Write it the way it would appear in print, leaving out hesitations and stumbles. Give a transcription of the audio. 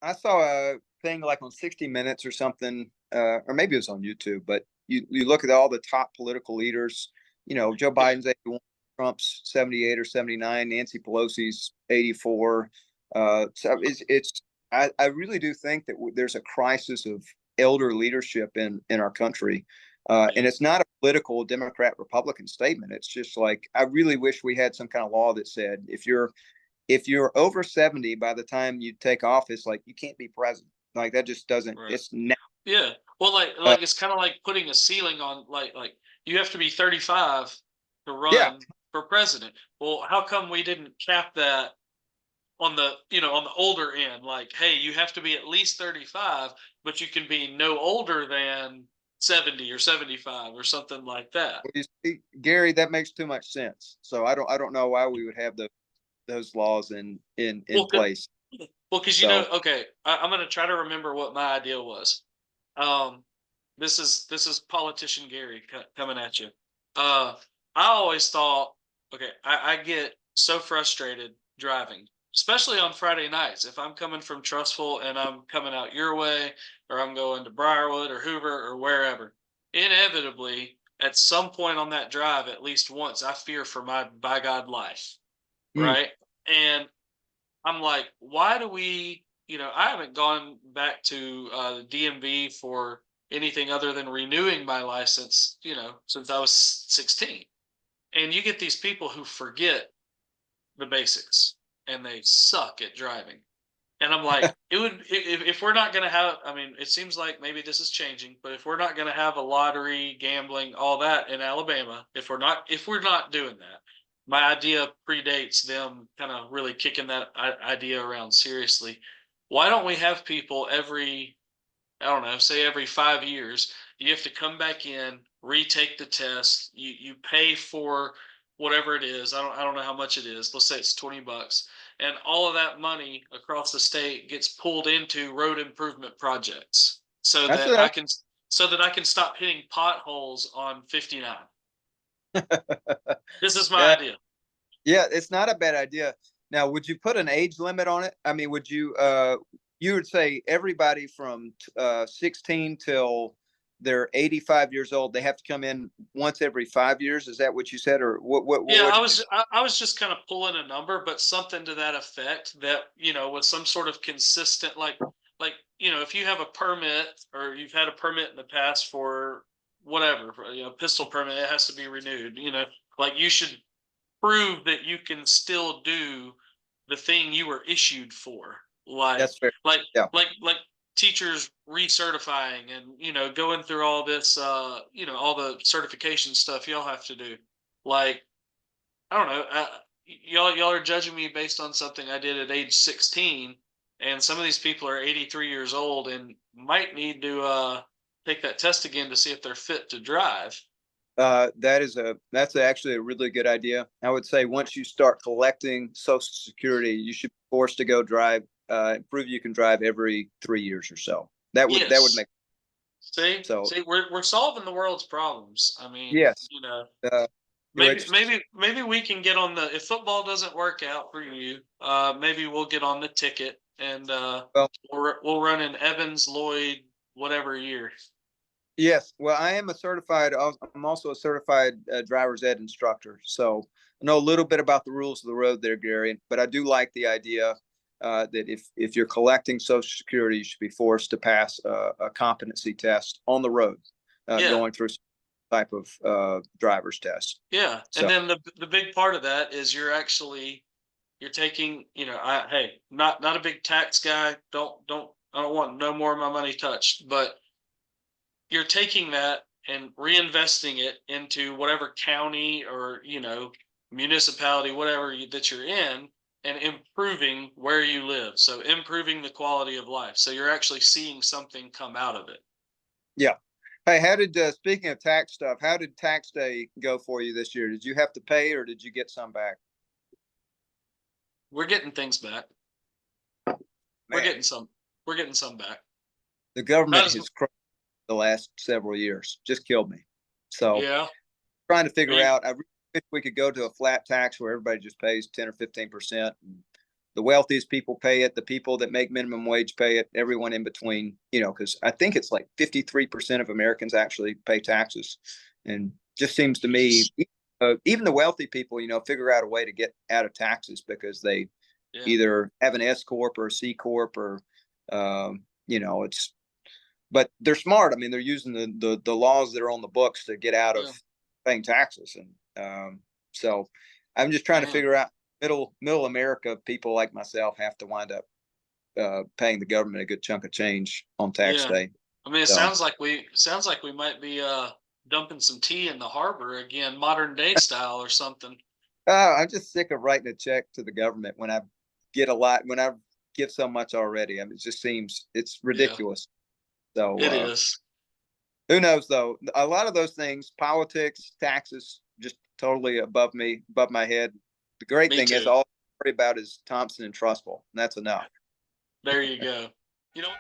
I saw a thing like on 60 Minutes or something, or maybe it was on YouTube, but you look at all the top political leaders, Joe Yeah. Biden's 81, Trump's 78 or 79, Nancy Pelosi's 84. So I really do think that there's a crisis of elder leadership in our country. And Yeah. it's not a political Democrat Republican statement. It's just like, I really wish we had some kind of law that said if you're over 70 by the time you take office, like you can't be president. Like that just doesn't, Right. it's now. Yeah. Well, it's kind of like putting a ceiling on you have to be 35 to Yeah. run for president. Well, how come we didn't cap that on on the older end? Like, hey, you have to be at least 35, but you can be no older than 70 or 75 or something like that. You see, Gary, that makes too much sense. So I don't know why we would have those laws in Well, place. because So okay, I'm gonna try to remember what my idea was. Um, this is politician Gary coming at you. Uh, I always thought, okay, I get so frustrated driving, especially on Friday nights. If I'm coming from Trustful and I'm coming out your way, or I'm going to Briarwood or Hoover or wherever, inevitably at some point on that drive, at least once, I fear for my by God life, mm, right? And I'm like, why do we? I haven't gone back to the DMV for anything other than renewing my license, since I was 16. And you get these people who forget the basics and they suck at driving. And I'm like, it would if we're not going to have. I mean, it seems like maybe this is changing, but if we're not going to have a lottery, gambling, all that in Alabama, if we're not doing that, my idea predates them kind of really kicking that idea around seriously. Why don't we have people every, I don't know, say every 5 years, you have to come back in, retake the test. You pay for whatever it is. I don't know how much it is. Let's say it's $20, and all of that money across the state gets pulled into road improvement projects, so that's that a, I can stop hitting potholes on 59. This is my yeah, idea. yeah, it's not a bad idea. Now, would you put an age limit on it? I mean, you would say everybody from 16 till they're 85 years old, they have to come in once every 5 years. Is that what you said? Or Yeah, what did you? I was just kind of pulling a number, but something to that effect that, with some sort of consistent, if you have a permit or you've had a permit in the past for whatever, for, pistol permit, it has to be renewed, like you should prove that you can still do the thing you were issued for. Like That's fair. like Yeah. like teachers recertifying and, going through all this all the certification stuff y'all have to do. Like, I don't know. Y'all are judging me based on something I did at age 16, and some of these people are 83 years old and might need to take that test again to see if they're fit to drive. That's actually a really good idea. I would say once you start collecting Social Security, you should be forced to go drive, prove you can drive every 3 years or so. That would Yes. make See, so. see, we're solving the world's problems. I mean, Yes, you're maybe interested. maybe we can get on the if football doesn't work out for you, maybe we'll get on the ticket and Well, we'll run in Evans, Lloyd, whatever year. yes. Well, I am a certified. I'm also a certified driver's ed instructor, so I know a little bit about the rules of the road there, Gary. But I do like the idea that if you're collecting Social Security, you should be forced to pass a competency test on the road, Yeah. going through some type of driver's test. Yeah, and So then the big part of that is you're taking, hey, not a big tax guy. I don't want no more of my money touched, but you're taking that and reinvesting it into whatever county or, municipality, whatever that you're in, and improving where you live. So improving the quality of life. So you're actually seeing something come out of it. yeah. Hey, how did speaking of tax stuff, how did tax day go for you this year? Did you have to pay or did you get some back? We're getting things back. We're Man, getting some. We're getting some back. the Not government as has crushed the last several years, just killed me. So Yeah. trying to Are figure you out, I really wish we could go to a flat tax where everybody just pays 10 or 15%. the wealthiest people pay it, the people that make minimum wage pay it, everyone in between, you know, because I think it's like 53% of Americans actually pay taxes. And just seems to me, even the wealthy people, you know, figure out a way to get out of taxes because they Yeah. either have an S corp or a C corp or, you know, but they're smart. I mean, they're using the laws that are on the books to get out of Yeah. paying taxes. And so I'm just trying to Man. figure out middle America people like myself have to wind up paying the government a good chunk of change on tax Yeah. day. I mean, it So sounds like we might be dumping some tea in the harbor again, modern day style or something. I'm just sick of writing a check to the government when I get a lot, when I give so much already. I mean, it just seems it's Yeah, ridiculous. So it is. who knows though? A lot of those things, politics, taxes, just totally above me, above my head. The great Me thing is too. all I worry about is Thompson and Trustful. And that's enough. There you go. You know.